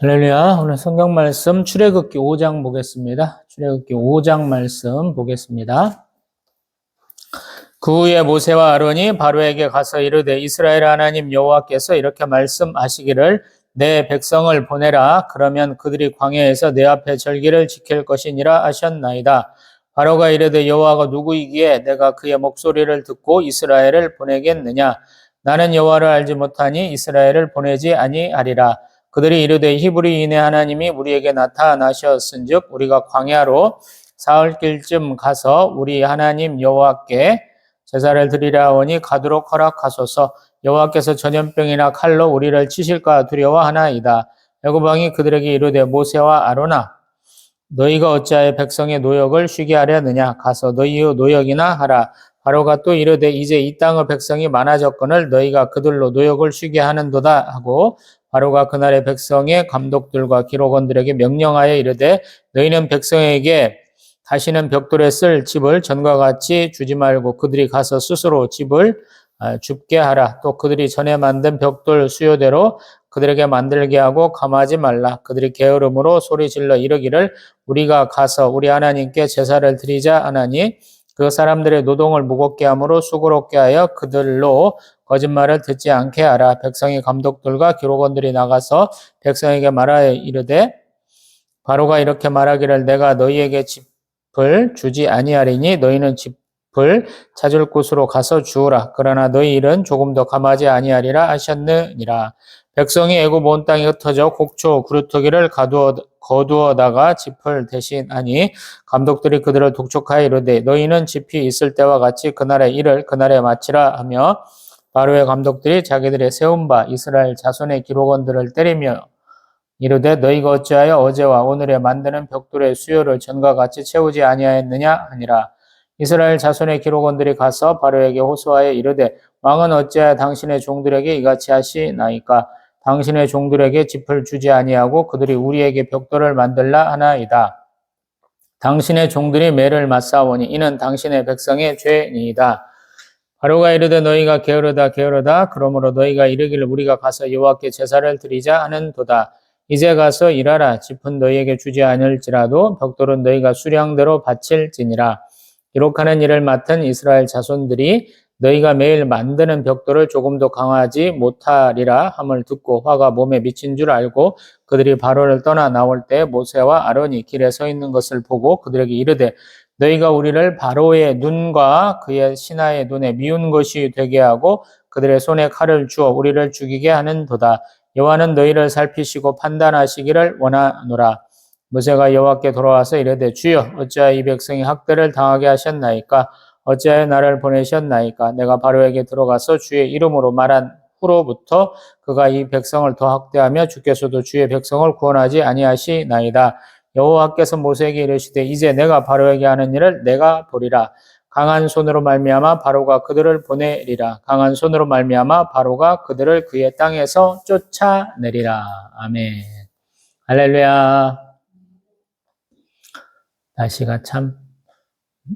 할렐루야. 오늘 성경 말씀 출애굽기 5장 보겠습니다. 출애굽기 5장 말씀 보겠습니다. 그 후에 모세와 아론이 바로에게 가서 이르되 이스라엘 하나님 여호와께서 이렇게 말씀하시기를 내 백성을 보내라. 그러면 그들이 광야에서 내 앞에 절기를 지킬 것이니라 하셨나이다. 바로가 이르되 여호와가 누구이기에 내가 그의 목소리를 듣고 이스라엘을 보내겠느냐. 나는 여호와를 알지 못하니 이스라엘을 보내지 아니하리라. 그들이 이르되 히브리인의 하나님이 우리에게 나타나셨은즉 우리가 광야로 사흘길쯤 가서 우리 하나님 여호와께 제사를 드리라 하오니 가도록 허락하소서. 여호와께서 전염병이나 칼로 우리를 치실까 두려워하나이다. 애굽 왕이 그들에게 이르되 모세와 아론아 너희가 어찌하여 백성의 노역을 쉬게 하려느냐. 가서 너희의 노역이나 하라. 바로가 또 이르되 이제 이 땅의 백성이 많아졌거늘 너희가 그들로 노역을 쉬게 하는도다 하고 바로가 그날의 백성의 감독들과 기록원들에게 명령하여 이르되 너희는 백성에게 다시는 벽돌에 쓸 집을 전과 같이 주지 말고 그들이 가서 스스로 집을 줍게 하라. 또 그들이 전에 만든 벽돌 수요대로 그들에게 만들게 하고 감하지 말라. 그들이 게으름으로 소리질러 이르기를 우리가 가서 우리 하나님께 제사를 드리자 하나니 그 사람들의 노동을 무겁게 함으로 수고롭게 하여 그들로 거짓말을 듣지 않게 하라. 백성의 감독들과 기록원들이 나가서 백성에게 말하여 이르되 바로가 이렇게 말하기를 내가 너희에게 집을 주지 아니하리니 너희는 집을 찾을 곳으로 가서 주우라. 그러나 너희 일은 조금도 감하지 아니하리라 하셨느니라. 백성이 애굽 온 땅에 흩어져 곡초 그루터기를 거두어다가 짚을 대신하니 감독들이 그들을 독촉하여 이르되 너희는 짚이 있을 때와 같이 그날의 일을 그날에 마치라 하며 바로의 감독들이 자기들의 세운 바 이스라엘 자손의 기록원들을 때리며 이르되 너희가 어찌하여 어제와 오늘에 만드는 벽돌의 수요를 전과 같이 채우지 아니하였느냐 하니라. 이스라엘 자손의 기록원들이 가서 바로에게 호소하여 이르되 왕은 어찌하여 당신의 종들에게 이같이 하시나이까. 당신의 종들에게 짚을 주지 아니하고 그들이 우리에게 벽돌을 만들라 하나이다. 당신의 종들이 매를 맞사오니 이는 당신의 백성의 죄니이다. 바로가 이르되 너희가 게으르다 그러므로 너희가 이르기를 우리가 가서 여호와께 제사를 드리자 하는도다. 이제 가서 일하라. 짚은 너희에게 주지 않을지라도 벽돌은 너희가 수량대로 바칠지니라. 기록하는 일을 맡은 이스라엘 자손들이 너희가 매일 만드는 벽돌을 조금도 강하지 못하리라 함을 듣고 화가 몸에 미친 줄 알고 그들이 바로를 떠나 나올 때 모세와 아론이 길에 서 있는 것을 보고 그들에게 이르되 너희가 우리를 바로의 눈과 그의 신하의 눈에 미운 것이 되게 하고 그들의 손에 칼을 주어 우리를 죽이게 하는도다. 여호와는 너희를 살피시고 판단하시기를 원하노라. 모세가 여호와께 돌아와서 이르되 주여 어찌하여 이 백성이 학대를 당하게 하셨나이까. 어찌하여 나를 보내셨나이까. 내가 바로에게 들어가서 주의 이름으로 말한 후로부터 그가 이 백성을 더 학대하며 주께서도 주의 백성을 구원하지 아니하시나이다. 여호와께서 모세에게 이르시되 이제 내가 바로에게 하는 일을 내가 보리라. 강한 손으로 말미암아 바로가 그들을 보내리라. 강한 손으로 말미암아 바로가 그들을 그의 땅에서 쫓아내리라. 아멘. 할렐루야. 날씨가 참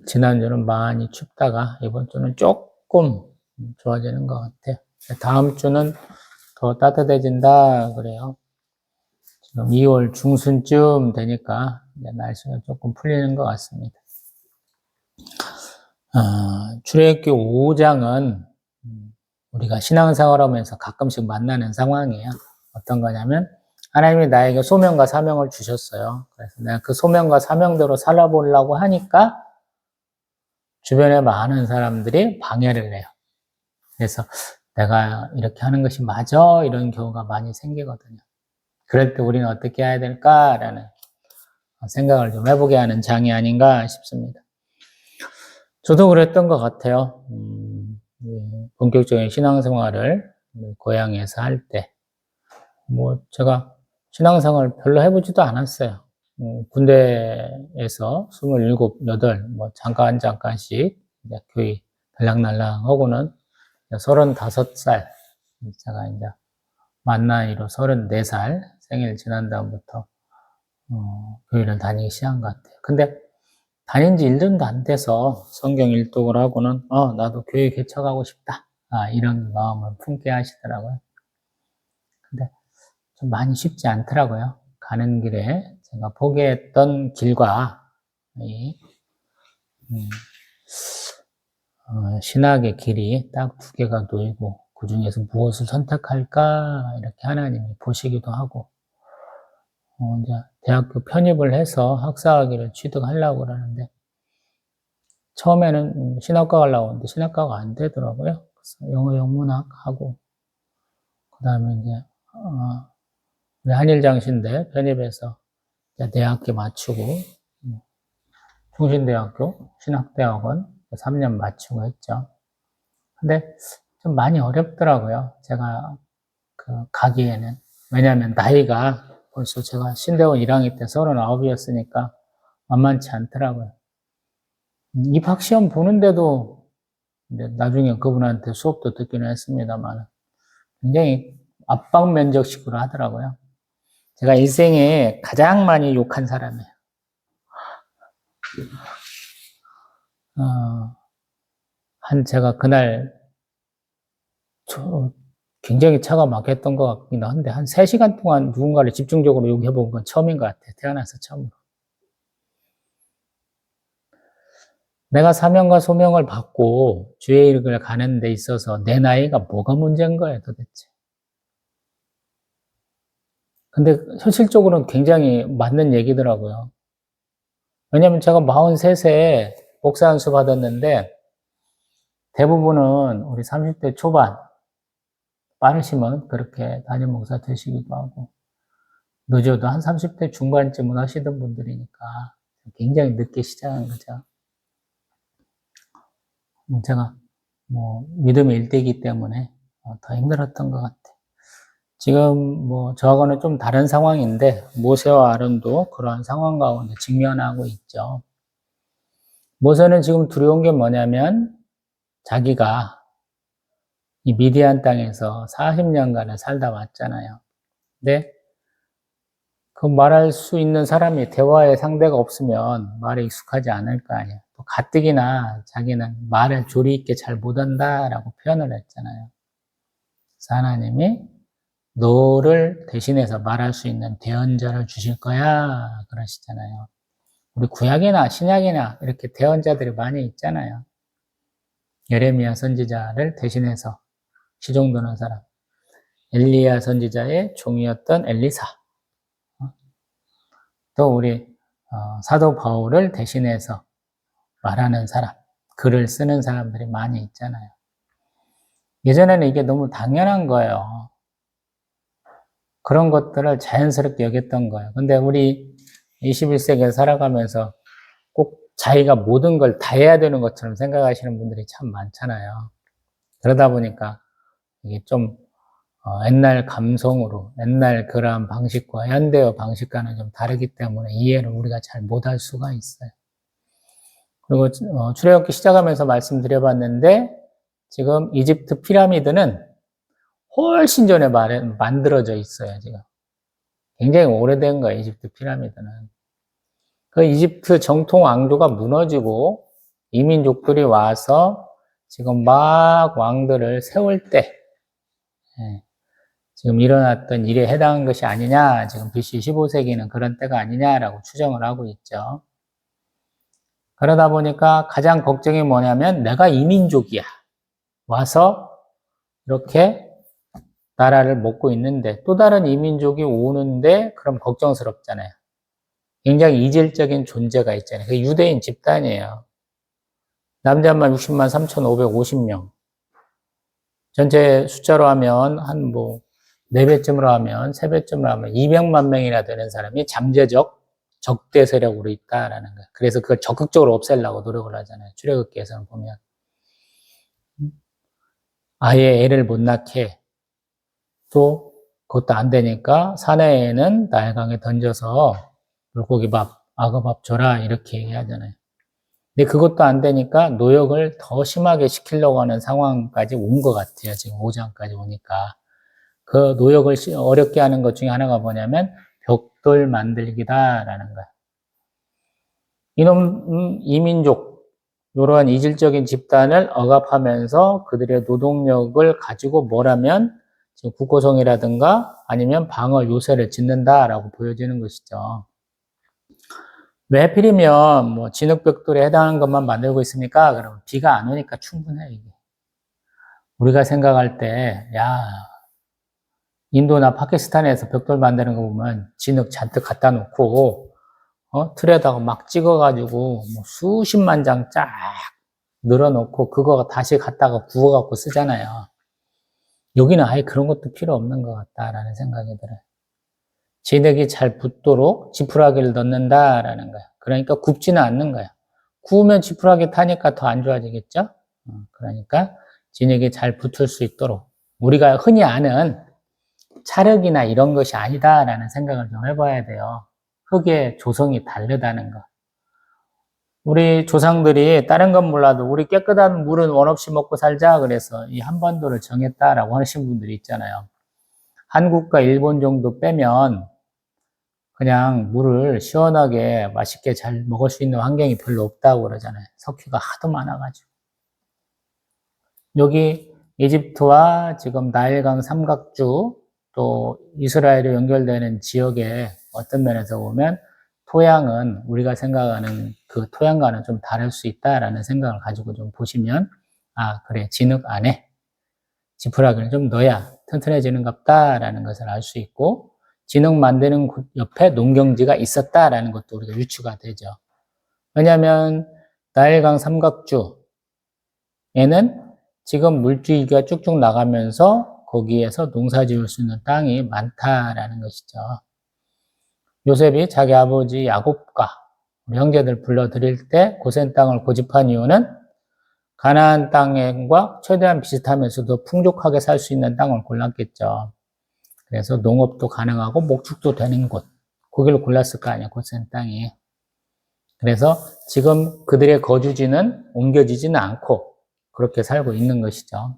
지난주는 많이 춥다가 이번 주는 조금 좋아지는 것 같아요. 다음 주는 더 따뜻해진다 그래요. 지금 2월 중순쯤 되니까 날씨가 조금 풀리는 것 같습니다. 출애굽기 5장은 우리가 신앙생활하면서 가끔씩 만나는 상황이에요. 어떤 거냐면 하나님이 나에게 소명과 사명을 주셨어요. 그래서 내가 그 소명과 사명대로 살아보려고 하니까 주변에 많은 사람들이 방해를 해요. 그래서 내가 이렇게 하는 것이 맞아? 이런 경우가 많이 생기거든요. 그럴 때 우리는 어떻게 해야 될까라는 생각을 좀 해보게 하는 장이 아닌가 싶습니다. 저도 그랬던 것 같아요. 본격적인 신앙생활을 고향에서 할 때, 제가 신앙생활 별로 해보지도 않았어요. 군대에서 27, 8, 잠깐씩 교회 달랑달랑 하고는 35살, 제가 이제 만 나이로 34살 생일 지난 다음부터 교회를 다니기 시작한 것 같아요. 근데 다닌 지 1년도 안 돼서 성경 일독을 하고는 나도 교회 개척하고 싶다. 이런 마음을 품게 하시더라고요. 근데 좀 많이 쉽지 않더라고요. 가는 길에 제가 포기했던 길과 이 신학의 길이 딱 두 개가 놓이고 그 중에서 무엇을 선택할까 이렇게 하나님이 보시기도 하고 이제 대학교 편입을 해서 학사학위를 취득하려고 그러는데 처음에는 신학과 가려고 했는데 신학과가 안 되더라고요. 그래서 영어 영문학 하고 그 다음에 이제 우리 한일장신대 편입해서 대학교 맞추고 충신대학교 신학대학원 3년 맞추고 했죠. 근데 좀 많이 어렵더라고요. 제가 가기에는. 왜냐하면 나이가 벌써 제가 신대원 1학기 때 39이었으니까 만만치 않더라고요. 입학시험 보는데도 이제 나중에 그분한테 수업도 듣기는 했습니다만 굉장히 압박 면접식으로 하더라고요. 제가 일생에 가장 많이 욕한 사람이에요. 제가 그날 굉장히 차가 막혔던 것 같긴 한데 한 3시간 동안 누군가를 집중적으로 욕해본 건 처음인 것 같아요. 태어나서 처음으로. 내가 사명과 소명을 받고 주의 일을 가는 데 있어서 내 나이가 뭐가 문제인 거예요, 도대체. 근데 현실적으로는 굉장히 맞는 얘기더라고요. 왜냐면 제가 43세에 목사 안수 받았는데 대부분은 우리 30대 초반 빠르시면 그렇게 담임 목사 되시기도 하고 늦어도 한 30대 중반쯤은 하시던 분들이니까 굉장히 늦게 시작한 거죠. 제가 믿음의 일대이기 때문에 더 힘들었던 것 같아요. 지금 저하고는 좀 다른 상황인데 모세와 아론도 그러한 상황 가운데 직면하고 있죠. 모세는 지금 두려운 게 뭐냐면 자기가 이 미디안 땅에서 40년간을 살다 왔잖아요. 근데 그 말할 수 있는 사람이 대화의 상대가 없으면 말에 익숙하지 않을 거 아니에요. 또 가뜩이나 자기는 말을 조리 있게 잘 못한다라고 표현을 했잖아요. 그래서 하나님이 너를 대신해서 말할 수 있는 대언자를 주실 거야 그러시잖아요. 우리 구약이나 신약이나 이렇게 대언자들이 많이 있잖아요. 예레미야 선지자를 대신해서 시종 드는 사람, 엘리야 선지자의 종이었던 엘리사, 또 우리 사도 바울을 대신해서 말하는 사람, 글을 쓰는 사람들이 많이 있잖아요. 예전에는 이게 너무 당연한 거예요. 그런 것들을 자연스럽게 여겼던 거예요. 근데 우리 21세기에 살아가면서 꼭 자기가 모든 걸 다 해야 되는 것처럼 생각하시는 분들이 참 많잖아요. 그러다 보니까 이게 좀 옛날 감성으로, 옛날 그러한 방식과 현대어 방식과는 좀 다르기 때문에 이해를 우리가 잘 못할 수가 있어요. 그리고 출애굽기 시작하면서 말씀드려봤는데 지금 이집트 피라미드는 훨씬 전에 만들어져 있어요, 지금. 굉장히 오래된 거예요, 이집트 피라미드는. 그 이집트 정통 왕조가 무너지고 이민족들이 와서 지금 막 왕들을 세울 때 지금 일어났던 일에 해당한 것이 아니냐, 지금 BC 15세기는 그런 때가 아니냐라고 추정을 하고 있죠. 그러다 보니까 가장 걱정이 뭐냐면 내가 이민족이야. 와서 이렇게 나라를 먹고 있는데 또 다른 이민족이 오는데 그럼 걱정스럽잖아요. 굉장히 이질적인 존재가 있잖아요. 그게 유대인 집단이에요. 남자만 60만 3,550명. 전체 숫자로 하면 한 4배쯤으로 하면 3배쯤으로 하면 200만 명이나 되는 사람이 잠재적 적대 세력으로 있다라는 거예요. 그래서 그걸 적극적으로 없애려고 노력을 하잖아요. 출애굽기에서는 보면 아예 애를 못 낳게 또 그것도 안 되니까 사내에는 나일강에 던져서 물고기밥, 악어밥 줘라 이렇게 얘기하잖아요. 근데 그것도 안 되니까 노역을 더 심하게 시키려고 하는 상황까지 온 것 같아요. 지금 5장까지 오니까. 그 노역을 어렵게 하는 것 중에 하나가 뭐냐면 벽돌 만들기다라는 거예요. 이놈 이민족, 이러한 이질적인 집단을 억압하면서 그들의 노동력을 가지고 뭘 하면 지금 국고성이라든가 아니면 방어 요새를 짓는다라고 보여지는 것이죠. 왜 하필이면 뭐 진흙벽돌에 해당하는 것만 만들고 있습니까? 그러면 비가 안 오니까 충분해, 이게. 우리가 생각할 때, 야, 인도나 파키스탄에서 벽돌 만드는 거 보면 진흙 잔뜩 갖다 놓고, 틀에다가 막 찍어가지고, 뭐 수십만 장 쫙 늘어놓고, 그거 다시 갖다가 구워갖고 쓰잖아요. 여기는 아예 그런 것도 필요 없는 것 같다라는 생각이 들어요. 진흙이 잘 붙도록 지푸라기를 넣는다라는 거예요. 그러니까 굽지는 않는 거예요. 구우면 지푸라기 타니까 더 안 좋아지겠죠? 그러니까 진흙이 잘 붙을 수 있도록 우리가 흔히 아는 찰흙이나 이런 것이 아니다라는 생각을 좀 해봐야 돼요. 흙의 조성이 다르다는 거. 우리 조상들이 다른 건 몰라도 우리 깨끗한 물은 원 없이 먹고 살자 그래서 이 한반도를 정했다라고 하시는 분들이 있잖아요. 한국과 일본 정도 빼면 그냥 물을 시원하게 맛있게 잘 먹을 수 있는 환경이 별로 없다고 그러잖아요. 석회가 하도 많아가지고. 여기 이집트와 지금 나일강 삼각주 또 이스라엘에 연결되는 지역의 어떤 면에서 보면 토양은 우리가 생각하는 그 토양과는 좀 다를 수 있다라는 생각을 가지고 좀 보시면 그래, 진흙 안에 지푸라기를 좀 넣어야 튼튼해지는갑다라는 것을 알 수 있고 진흙 만드는 곳 옆에 농경지가 있었다라는 것도 우리가 유추가 되죠. 왜냐하면 나일강 삼각주에는 지금 물줄기가 쭉쭉 나가면서 거기에서 농사 지을 수 있는 땅이 많다라는 것이죠. 요셉이 자기 아버지 야곱과 우리 형제들 불러들일 때 고센 땅을 고집한 이유는 가나안 땅과 최대한 비슷하면서도 풍족하게 살 수 있는 땅을 골랐겠죠. 그래서 농업도 가능하고 목축도 되는 곳, 거기를 골랐을 거 아니에요, 고센 땅이. 그래서 지금 그들의 거주지는 옮겨지지는 않고 그렇게 살고 있는 것이죠.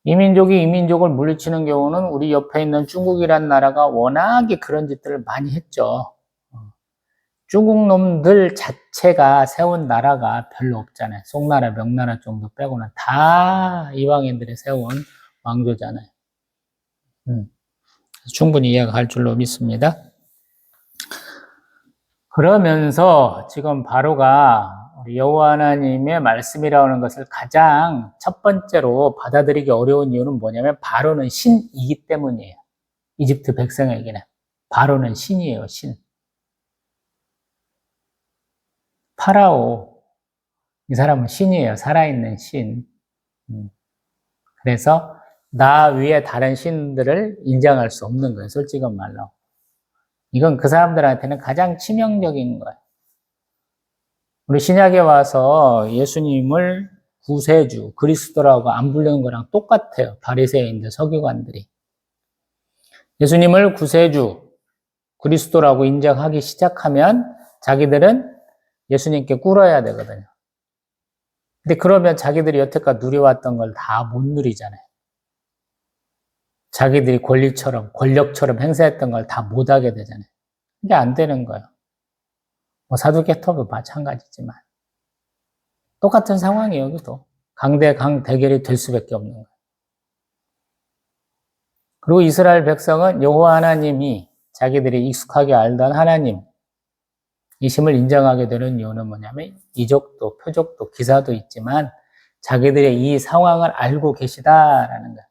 이 민족이 이 민족을 물리치는 경우는 우리 옆에 있는 중국이란 나라가 워낙에 그런 짓들을 많이 했죠. 중국 놈들 자체가 세운 나라가 별로 없잖아요. 송나라, 명나라 정도 빼고는 다 이방인들이 세운 왕조잖아요. 충분히 이해가 갈 줄로 믿습니다. 그러면서 지금 바로가 우리 여호와 하나님의 말씀이라고 하는 것을 가장 첫 번째로 받아들이기 어려운 이유는 뭐냐면 바로는 신이기 때문이에요. 이집트 백성에게는 바로는 신이에요, 신. 파라오, 이 사람은 신이에요. 살아있는 신. 그래서 나 위에 다른 신들을 인정할 수 없는 거예요. 솔직한 말로. 이건 그 사람들한테는 가장 치명적인 거예요. 우리 신약에 와서 예수님을 구세주, 그리스도라고 안 부르는 거랑 똑같아요. 바리새인들, 서기관들이. 예수님을 구세주, 그리스도라고 인정하기 시작하면 자기들은 예수님께 꿇어야 되거든요. 근데 그러면 자기들이 여태까지 누려왔던 걸 다 못 누리잖아요. 자기들이 권력처럼 행사했던 걸 다 못하게 되잖아요. 이게 안 되는 거예요. 뭐 사두개톱도 마찬가지지만. 똑같은 상황이에요, 여기도. 강대강 대결이 될 수밖에 없는 거예요. 그리고 이스라엘 백성은 여호와 하나님이 자기들이 익숙하게 알던 하나님, 이심을 인정하게 되는 이유는 뭐냐면 이족도, 표족도, 기사도 있지만 자기들의 이 상황을 알고 계시다라는 거예요.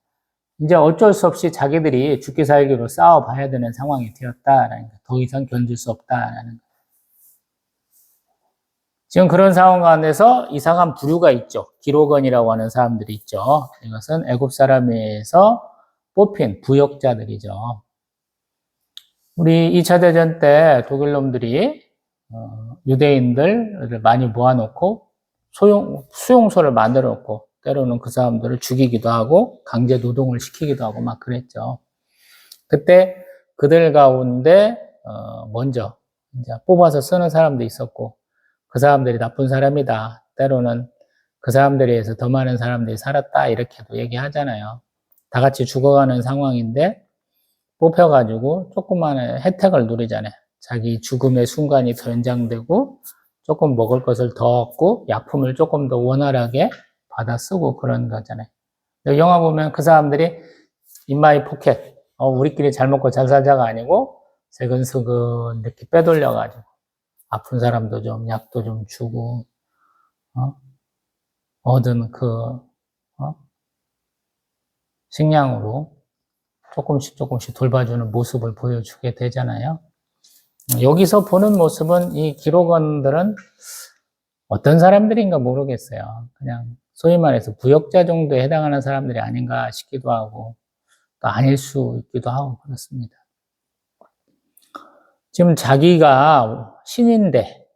이제 어쩔 수 없이 자기들이 죽기 살기로 싸워봐야 되는 상황이 되었다라는 거예요. 더 이상 견딜 수 없다라는 거예요. 지금 그런 상황 가운데서 이상한 부류가 있죠. 기록원이라고 하는 사람들이 있죠. 이것은 애굽 사람에서 뽑힌 부역자들이죠. 우리 2차 대전 때 독일 놈들이 유대인들을 많이 모아놓고 수용소를 만들어 놓고 때로는 그 사람들을 죽이기도 하고 강제 노동을 시키기도 하고 막 그랬죠. 그때 그들 가운데 먼저 이제 뽑아서 쓰는 사람도 있었고 그 사람들이 나쁜 사람이다. 때로는 그 사람들에 의해서 더 많은 사람들이 살았다. 이렇게도 얘기하잖아요. 다 같이 죽어가는 상황인데 뽑혀가지고 조그마한 혜택을 누리잖아요. 자기 죽음의 순간이 더 연장되고 조금 먹을 것을 더 얻고 약품을 조금 더 원활하게 받아 쓰고 그런 거잖아요. 영화 보면 그 사람들이 in my pocket. 우리끼리 잘 먹고 잘 살자가 아니고 세근세근 이렇게 빼돌려가지고 아픈 사람도 좀 약도 좀 주고 얻은 식량으로 조금씩 돌봐주는 모습을 보여주게 되잖아요. 여기서 보는 모습은 이 기록원들은 어떤 사람들인가 모르겠어요. 그냥 소위 말해서 부역자 정도에 해당하는 사람들이 아닌가 싶기도 하고 또 아닐 수 있기도 하고 그렇습니다. 지금 자기가 신인데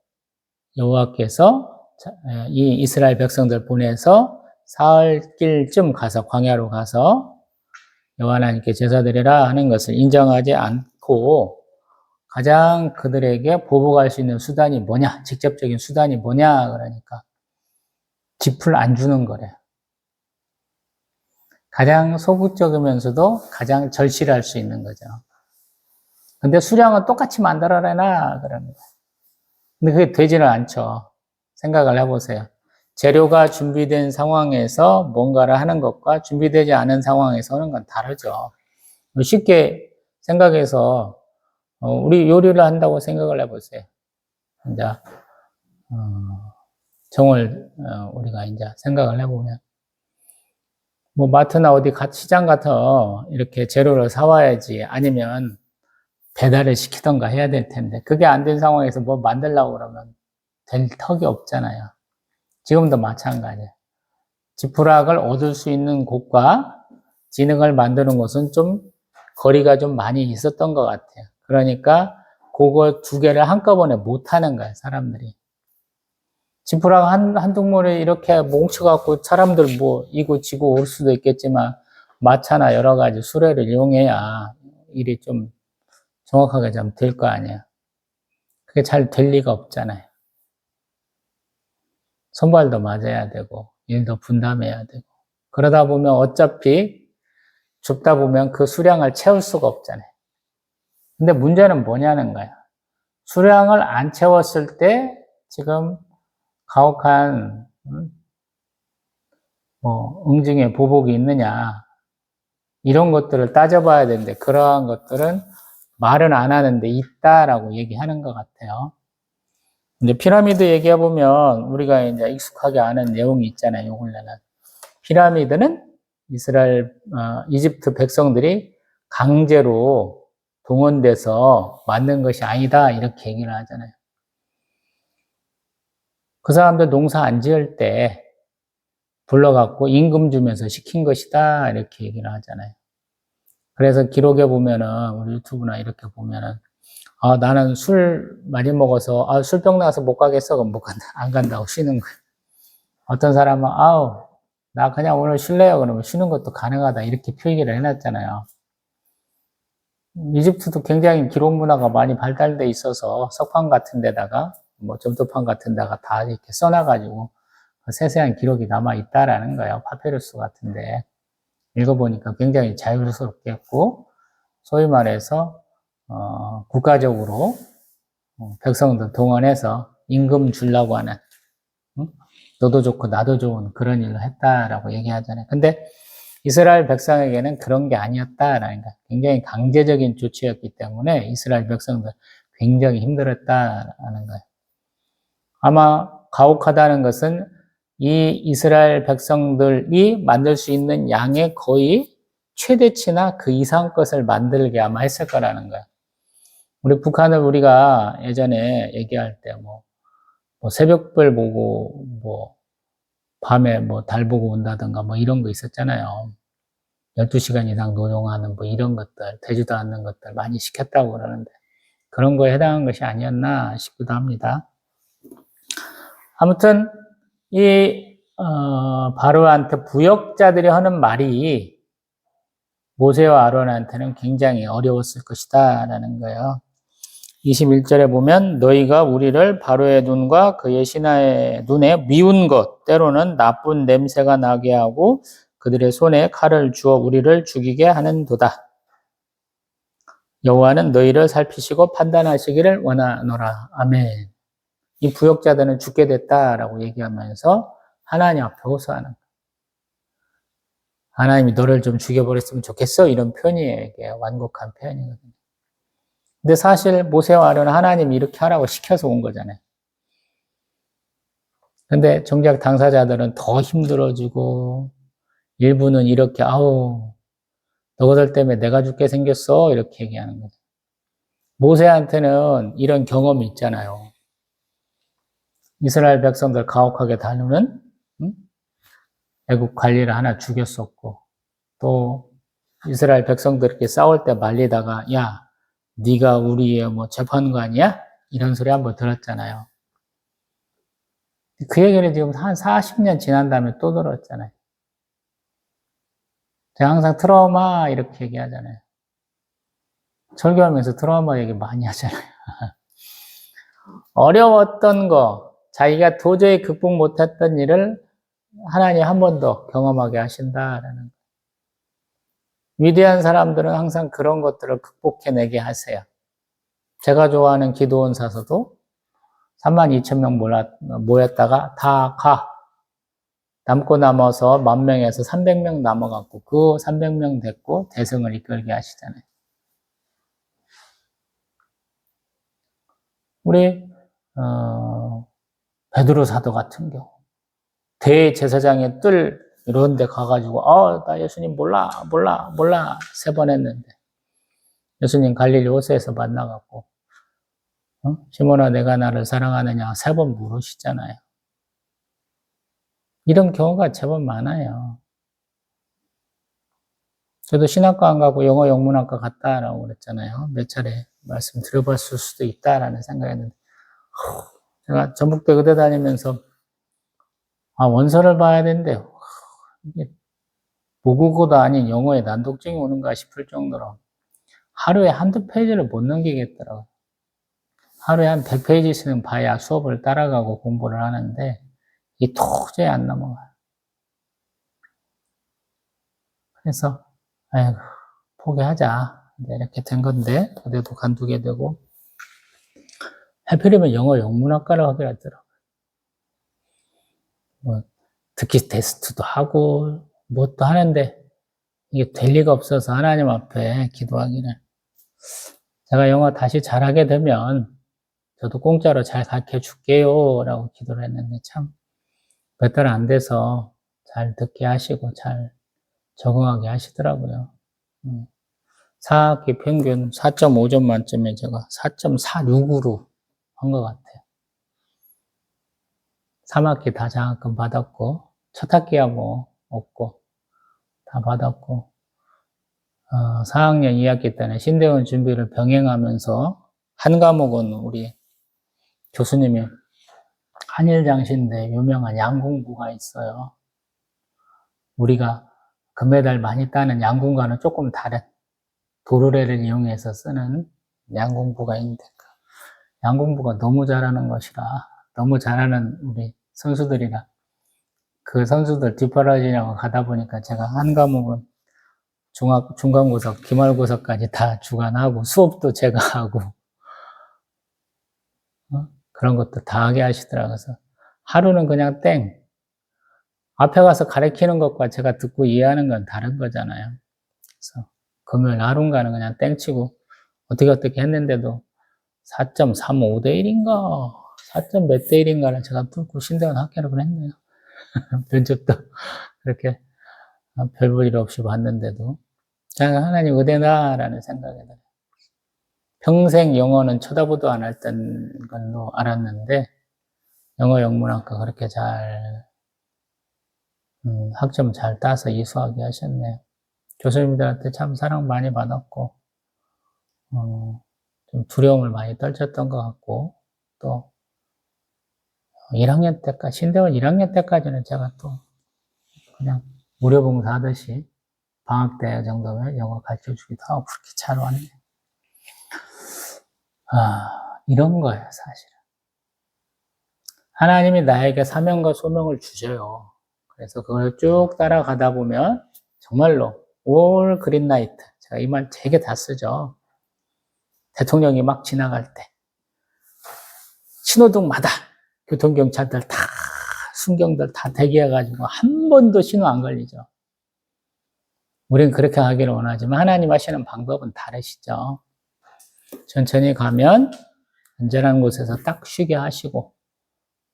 여호와께서 이 이스라엘 백성들 보내서 사흘길쯤 가서 광야로 가서 여호와 하나님께 제사드리라 하는 것을 인정하지 않고 가장 그들에게 보복할 수 있는 수단이 뭐냐? 직접적인 수단이 뭐냐? 그러니까 짚을 안 주는 거래요. 가장 소극적이면서도 가장 절실할 수 있는 거죠. 근데 수량은 똑같이 만들어내나? 그러는 거예요. 근데 그게 되지는 않죠. 생각을 해보세요. 재료가 준비된 상황에서 뭔가를 하는 것과 준비되지 않은 상황에서 하는 건 다르죠. 쉽게 생각해서 우리 요리를 한다고 생각을 해보세요. 이제 정을 우리가 이제 생각을 해보면 뭐 마트나 어디 시장 가서 이렇게 재료를 사와야지 아니면 배달을 시키던가 해야 될 텐데 그게 안 된 상황에서 뭐 만들려고 그러면 될 턱이 없잖아요. 지금도 마찬가지예요. 지푸락을 얻을 수 있는 곳과 진흙을 만드는 곳은 좀 거리가 좀 많이 있었던 것 같아요. 그러니까 그거 두 개를 한꺼번에 못 하는 거예요, 사람들이. 지푸락 한 동물이 이렇게 뭉쳐갖고 사람들 뭐 이고 지고 올 수도 있겠지만 마차나 여러 가지 수레를 이용해야 일이 좀 정확하게 좀 될 거 아니에요. 그게 잘 될 리가 없잖아요. 손발도 맞아야 되고 일도 분담해야 되고 그러다 보면 어차피 줍다 보면 그 수량을 채울 수가 없잖아요. 근데 문제는 뭐냐는 거야. 수량을 안 채웠을 때 지금 가혹한 응징의 보복이 있느냐 이런 것들을 따져봐야 되는데 그러한 것들은 말은 안 하는데 있다라고 얘기하는 것 같아요. 이제 피라미드 얘기해 보면 우리가 이제 익숙하게 아는 내용이 있잖아요. 요 근래는 피라미드는 이집트 백성들이 강제로 동원돼서 만든 것이 아니다 이렇게 얘기를 하잖아요. 그 사람들 농사 안 지을 때 불러갖고 임금 주면서 시킨 것이다 이렇게 얘기를 하잖아요. 그래서 기록에 보면은 우리 유튜브나 이렇게 보면은 나는 술 많이 먹어서 술병 나서 못 가겠어 그럼 못 간다 안 간다고 쉬는 거예요. 어떤 사람은 나 그냥 오늘 쉴래요 그러면 쉬는 것도 가능하다 이렇게 표기를 해놨잖아요. 이집트도 굉장히 기록 문화가 많이 발달돼 있어서 석판 같은 데다가 뭐 점토판 같은 데다가 다 이렇게 써놔가지고 세세한 기록이 남아 있다라는 거예요. 파피루스 같은데 읽어보니까 굉장히 자유스럽게 했고 소위 말해서 국가적으로 백성들 동원해서 임금 주려고 하는 너도 좋고 나도 좋은 그런 일을 했다라고 얘기하잖아요. 근데 이스라엘 백성에게는 그런 게 아니었다라는 거예요. 굉장히 강제적인 조치였기 때문에 이스라엘 백성들 굉장히 힘들었다라는 거예요. 아마 가혹하다는 것은 이 이스라엘 백성들이 만들 수 있는 양의 거의 최대치나 그 이상 것을 만들게 아마 했을 거라는 거예요. 우리 북한을 우리가 예전에 얘기할 때 뭐 새벽별 보고 밤에 달 보고 온다든가 이런 거 있었잖아요. 12시간 이상 노동하는 이런 것들, 되지도 않는 것들 많이 시켰다고 그러는데 그런 거에 해당한 것이 아니었나 싶기도 합니다. 아무튼 바로한테 부역자들이 하는 말이 모세와 아론한테는 굉장히 어려웠을 것이다 라는 거예요. 21절에 보면 너희가 우리를 바로의 눈과 그의 신하의 눈에 미운 것 때로는 나쁜 냄새가 나게 하고 그들의 손에 칼을 주어 우리를 죽이게 하는도다. 여호와는 너희를 살피시고 판단하시기를 원하노라. 아멘. 이 부역자들은 죽게 됐다라고 얘기하면서 하나님 앞에 호소하는 거예요. 하나님이 너를 좀 죽여버렸으면 좋겠어. 이런 표현이에요. 이게 완곡한 표현이거든요. 근데 사실 모세와 아론은 하나님이 이렇게 하라고 시켜서 온 거잖아요. 근데 정작 당사자들은 더 힘들어지고 일부는 이렇게 아우 너희들 때문에 내가 죽게 생겼어 이렇게 얘기하는 거죠. 모세한테는 이런 경험이 있잖아요. 이스라엘 백성들 가혹하게 다루는 애국 관리를 하나 죽였었고 또 이스라엘 백성들끼리 싸울 때 말리다가 야 네가 우리의 뭐 재판관이야? 이런 소리 한번 들었잖아요. 그 얘기를 지금 한 40년 지난 다음에 또 들었잖아요. 제가 항상 트라우마 이렇게 얘기하잖아요. 설교하면서 트라우마 얘기 많이 하잖아요. 어려웠던 거, 자기가 도저히 극복 못했던 일을 하나님 한 번 더 경험하게 하신다라는 거. 위대한 사람들은 항상 그런 것들을 극복해내게 하세요. 제가 좋아하는 기드온 사서도 32,000명 모였다가 다 가. 남고 남아서 10,000명에서 300명 남아갖고 그 300명 됐고 대승을 이끌게 하시잖아요. 우리 베드로 사도 같은 경우 대제사장의 뜰 이런 데 가가지고 나 예수님 몰라 3번 했는데 예수님 갈릴리 호수에서 만나갖고 시몬아 내가 나를 사랑하느냐 3번 물으시잖아요. 이런 경우가 제법 많아요. 저도 신학과 안 가고 영어 영문학과 갔다라고 그랬잖아요. 몇 차례 말씀 들어봤을 수도 있다라는 생각했는데 제가 전북대 의대 다니면서 원서를 봐야 된대요. 이게 모국어도 아닌 영어에 난독증이 오는가 싶을 정도로 하루에 한두 페이지를 못 넘기겠더라고요. 하루에 한 100페이지씩은 봐야 수업을 따라가고 공부를 하는데 이게 도저히 안 넘어가요. 그래서 아이고 포기하자 이렇게 된 건데 의대도 간두게 되고 하필이면 영어 영문학과를 하게 하더라고요. 뭐 듣기 테스트도 하고 뭣도 하는데 이게 될 리가 없어서 하나님 앞에 기도하기를 제가 영어 다시 잘하게 되면 저도 공짜로 잘 가르쳐 줄게요 라고 기도를 했는데 참 몇 달 안 돼서 잘 듣게 하시고 잘 적응하게 하시더라고요. 4학기 평균 4.5점 만점에 제가 4.46으로 한 것 같아요. 3학기 다 장학금 받았고 첫 학기야 뭐 없고 다 받았고 4학년 2학기 때는 신대원 준비를 병행하면서 한 과목은 우리 교수님이 한일장신대 유명한 양궁부가 있어요. 우리가 금메달 많이 따는 양궁과는 조금 다른 도르래를 이용해서 쓰는 양궁부가 있는데 양궁부가 너무 잘하는 것이라 너무 잘하는 우리 선수들이라 그 선수들 뒷바라지냐고 가다 보니까 제가 한 과목은 중간고사, 기말고사까지 다 주관하고 수업도 제가 하고 그런 것도 다 하게 하시더라고요. 그래서 하루는 그냥 땡. 앞에 가서 가르치는 것과 제가 듣고 이해하는 건 다른 거잖아요. 그래서 금요일 하루인가는 그냥 땡치고 어떻게 했는데도 4.35대 1인가 4점 몇 대 1인가를 제가 뚫고 신대원 합격을 했네요. 면접도 그렇게 별 볼 일 없이 봤는데도 하나님 의대나라는 생각이 들어요. 평생 영어는 쳐다보도 안 했던 걸로 알았는데 영어 영문학과 그렇게 잘 학점 잘 따서 이수하게 하셨네요. 교수님들한테 참 사랑 많이 받았고 좀 두려움을 많이 떨쳤던 것 같고 또 1학년 때까지 신대원 1학년 때까지는 제가 또 그냥 무료 봉사하듯이 방학 때 정도면 영어 가르쳐주기도 하고 그렇게 잘 왔네요. 이런 거예요, 사실은. 하나님이 나에게 사명과 소명을 주셔요. 그래서 그걸 쭉 따라가다 보면 정말로 올 그린라이트, 제가 이 말 되게 다 쓰죠. 대통령이 막 지나갈 때 신호등마다 교통경찰들 다 순경들 다 대기해가지고 한 번도 신호 안 걸리죠. 우리는 그렇게 하기를 원하지만 하나님 하시는 방법은 다르시죠. 천천히 가면 안전한 곳에서 딱 쉬게 하시고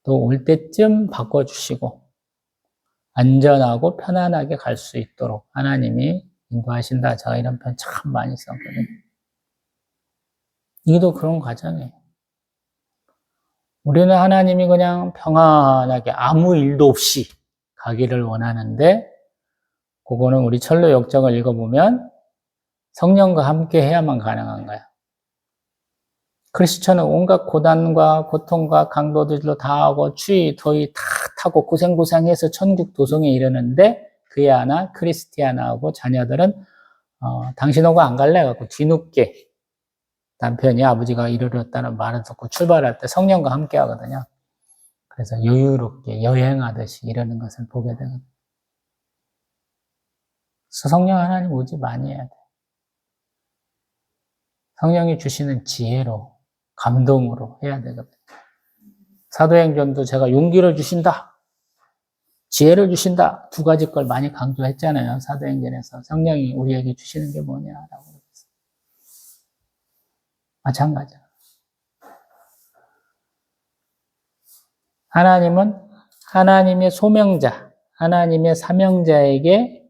또 올 때쯤 바꿔주시고 안전하고 편안하게 갈 수 있도록 하나님이 인도하신다. 제가 이런 편 참 많이 썼거든요. 이도 그런 과정이에요. 우리는 하나님이 그냥 평안하게 아무 일도 없이 가기를 원하는데 그거는 우리 철로 역정을 읽어보면 성령과 함께 해야만 가능한 거야. 크리스천은 온갖 고난과 고통과 강도들로 다 하고 추위, 더위 다 타고 고생고생해서 천국 도성에 이르는데 그에 하나 크리스티아나하고 자녀들은 당신하고 안 갈래? 갖고 뒤늦게 남편이 아버지가 이르렀다는 말을 듣고 출발할 때 성령과 함께 하거든요. 그래서 여유롭게 여행하듯이 이러는 것을 보게 되거든요. 그래서 성령 하나님 오지 많이 해야 돼. 성령이 주시는 지혜로 감동으로 해야 되거든요. 사도행전도 제가 용기를 주신다, 지혜를 주신다 두 가지 걸 많이 강조했잖아요. 사도행전에서 성령이 우리에게 주시는 게 뭐냐라고. 마찬가지야. 하나님은 하나님의 소명자, 하나님의 사명자에게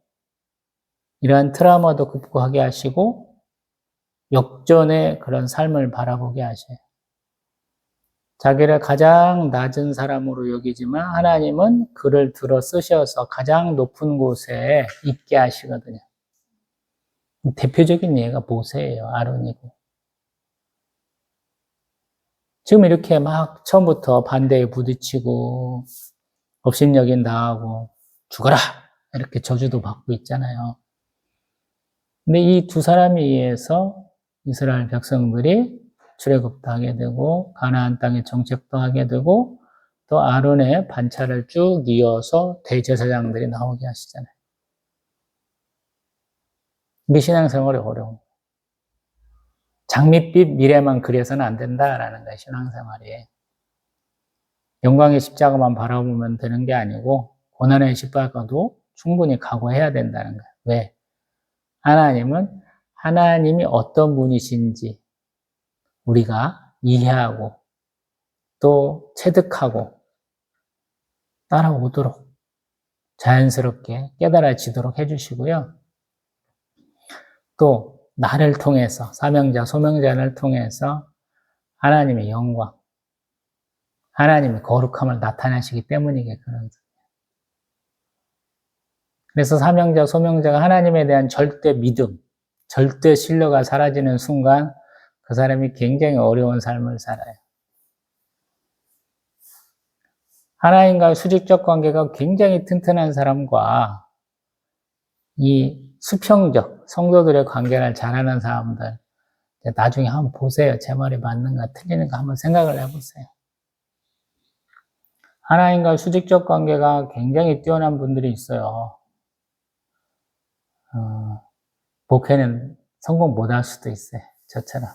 이러한 트라우마도 극복하게 하시고 역전의 그런 삶을 바라보게 하셔요. 자기를 가장 낮은 사람으로 여기지만 하나님은 그를 들어 쓰셔서 가장 높은 곳에 있게 하시거든요. 대표적인 예가 모세예요. 아론이고. 지금 이렇게 막 처음부터 반대에 부딪히고 업신여긴 당하고 죽어라 이렇게 저주도 받고 있잖아요. 근데 이 두 사람에 의해서 이스라엘 백성들이 출애굽도 하게 되고 가나안 땅에 정착도 하게 되고 또 아론의 반차를 쭉 이어서 대제사장들이 나오게 하시잖아요. 우리 신앙생활이 어려운 거예요. 장밋빛 미래만 그려서는 안 된다라는 거예요. 신앙생활이. 영광의 십자가만 바라보면 되는 게 아니고 고난의 십자가도 충분히 각오해야 된다는 거예요. 왜? 하나님은 하나님이 어떤 분이신지 우리가 이해하고 또 체득하고 따라오도록 자연스럽게 깨달아지도록 해주시고요. 또 나를 통해서 사명자, 소명자를 통해서 하나님의 영광, 하나님의 거룩함을 나타내시기 때문이게 그런 거예요. 그래서 사명자, 소명자가 하나님에 대한 절대 믿음, 절대 신뢰가 사라지는 순간 그 사람이 굉장히 어려운 삶을 살아요. 하나님과 수직적 관계가 굉장히 튼튼한 사람과 이 수평적 성도들의 관계를 잘하는 사람들 나중에 한번 보세요. 제 말이 맞는가 틀리는가 한번 생각을 해보세요. 하나님과 수직적 관계가 굉장히 뛰어난 분들이 있어요. 목회는 성공 못할 수도 있어요. 저처럼.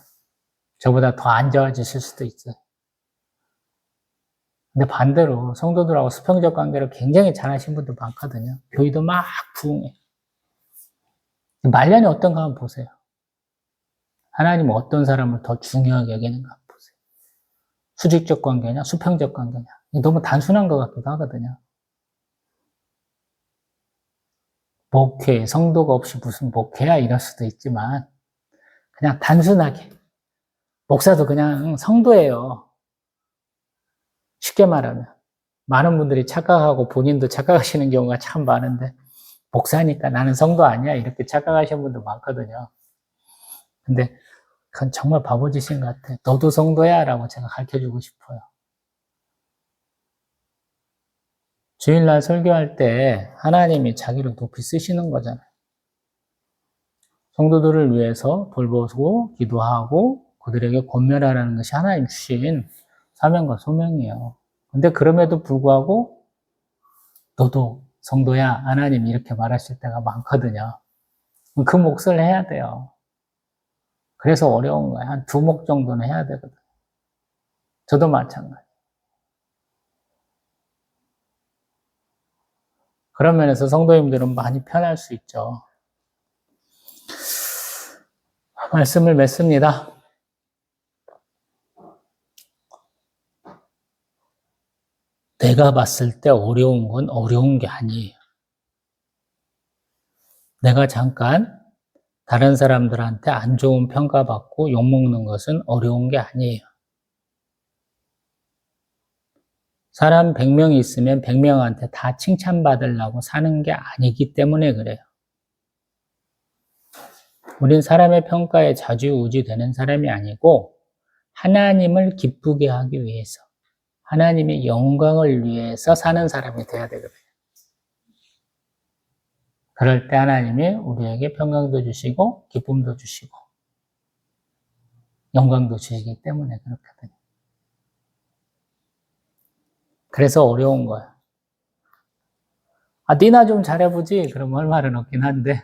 저보다 더 안 좋아지실 수도 있어요. 근데 반대로 성도들하고 수평적 관계를 굉장히 잘하신 분도 많거든요. 교회도 막 부흥해요. 말년이 어떤가 한번 보세요. 하나님은 어떤 사람을 더 중요하게 여기는가 한번 보세요. 수직적 관계냐, 수평적 관계냐. 너무 단순한 것 같기도 하거든요. 목회, 성도가 없이 무슨 목회야 이럴 수도 있지만 그냥 단순하게 목사도 그냥 성도예요. 쉽게 말하면 많은 분들이 착각하고 본인도 착각하시는 경우가 참 많은데 목사니까 나는 성도 아니야 이렇게 착각하시는 분도 많거든요. 근데 그건 정말 바보짓인 것 같아. 너도 성도야 라고 제가 가르쳐주고 싶어요. 주일날 설교할 때 하나님이 자기를 높이 쓰시는 거잖아요. 성도들을 위해서 돌보고 기도하고 그들에게 권면하라는 것이 하나님 주신 사명과 소명이에요. 근데 그럼에도 불구하고 너도 성도야 하나님 이렇게 말하실 때가 많거든요. 그 몫을 해야 돼요. 그래서 어려운 거예요. 한 2목 정도는 해야 되거든요. 저도 마찬가지. 그런 면에서 성도님들은 많이 편할 수 있죠. 말씀을 맺습니다. 내가 봤을 때 어려운 건 어려운 게 아니에요. 내가 잠깐 다른 사람들한테 안 좋은 평가받고 욕먹는 것은 어려운 게 아니에요. 사람 100명이 있으면 100명한테 다 칭찬받으려고 사는 게 아니기 때문에 그래요. 우린 사람의 평가에 좌지우지 되는 사람이 아니고 하나님을 기쁘게 하기 위해서, 하나님의 영광을 위해서 사는 사람이 돼야 되거든요. 그럴 때 하나님이 우리에게 평강도 주시고 기쁨도 주시고 영광도 주시기 때문에 그렇거든요. 그래서 어려운 거야. 니나 좀 잘해보지? 그러면 할 말은 없긴 한데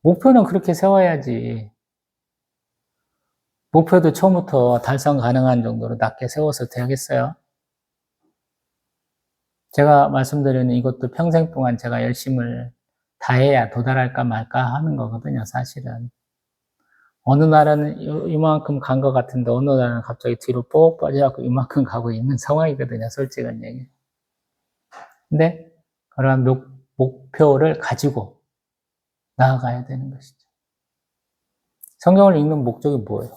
목표는 그렇게 세워야지. 목표도 처음부터 달성 가능한 정도로 낮게 세워서 되겠어요? 제가 말씀드리는 이것도 평생 동안 제가 열심을 다해야 도달할까 말까 하는 거거든요, 사실은. 어느 날은 이만큼 간 것 같은데 어느 날은 갑자기 뒤로 뽁 빠져갖고 이만큼 가고 있는 상황이거든요, 솔직한 얘기. 근데 그러한 목표를 가지고 나아가야 되는 것이죠. 성경을 읽는 목적이 뭐예요?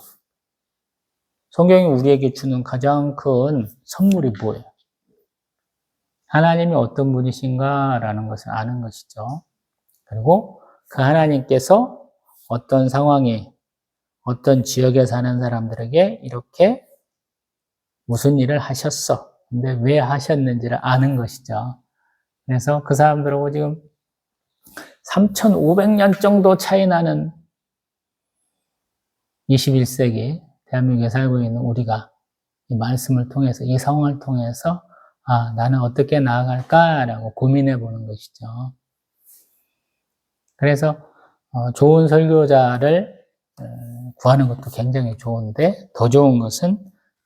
성경이 우리에게 주는 가장 큰 선물이 뭐예요? 하나님이 어떤 분이신가라는 것을 아는 것이죠. 그리고 그 하나님께서 어떤 상황에, 어떤 지역에 사는 사람들에게 이렇게 무슨 일을 하셨어. 근데 왜 하셨는지를 아는 것이죠. 그래서 그 사람들하고 지금 3,500년 정도 차이 나는 21세기 대한민국에 살고 있는 우리가 이 말씀을 통해서, 이 상황을 통해서 나는 어떻게 나아갈까라고 고민해 보는 것이죠. 그래서 좋은 설교자를 구하는 것도 굉장히 좋은데 더 좋은 것은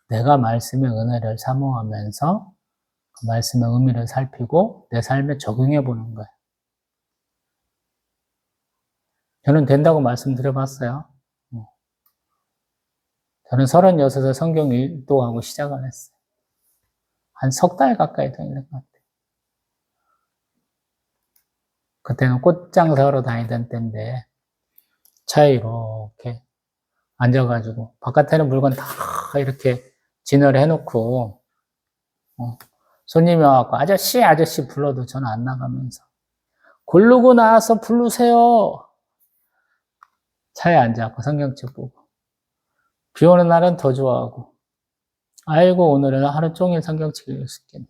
내가 말씀의 은혜를 사모하면서 그 말씀의 의미를 살피고 내 삶에 적용해 보는 거예요. 저는 된다고 말씀드려봤어요. 저는 36에 성경 일독하고 시작을 했어요. 한 석 달 가까이 되는 것 같아요. 그때는 꽃장 사러 다니던 때인데 차에 이렇게 앉아가지고 바깥에는 물건 다 이렇게 진열해 놓고 손님이 와갖고 아저씨 불러도 저는 안 나가면서 고르고 나와서 부르세요. 차에 앉아갖고 성경책 보고 비 오는 날은 더 좋아하고 아이고 오늘은 하루 종일 성경책 읽을 수 있겠네.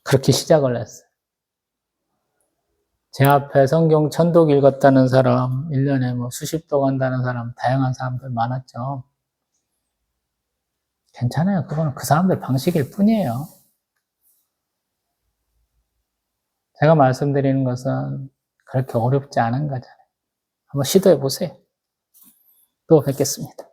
그렇게 시작을 했어요. 제 앞에 성경 천독 읽었다는 사람, 1년에 수십 독 한다는 사람, 다양한 사람들 많았죠. 괜찮아요. 그거는 그 사람들 방식일 뿐이에요. 제가 말씀드리는 것은 그렇게 어렵지 않은 거잖아요. 한번 시도해 보세요. 또 뵙겠습니다.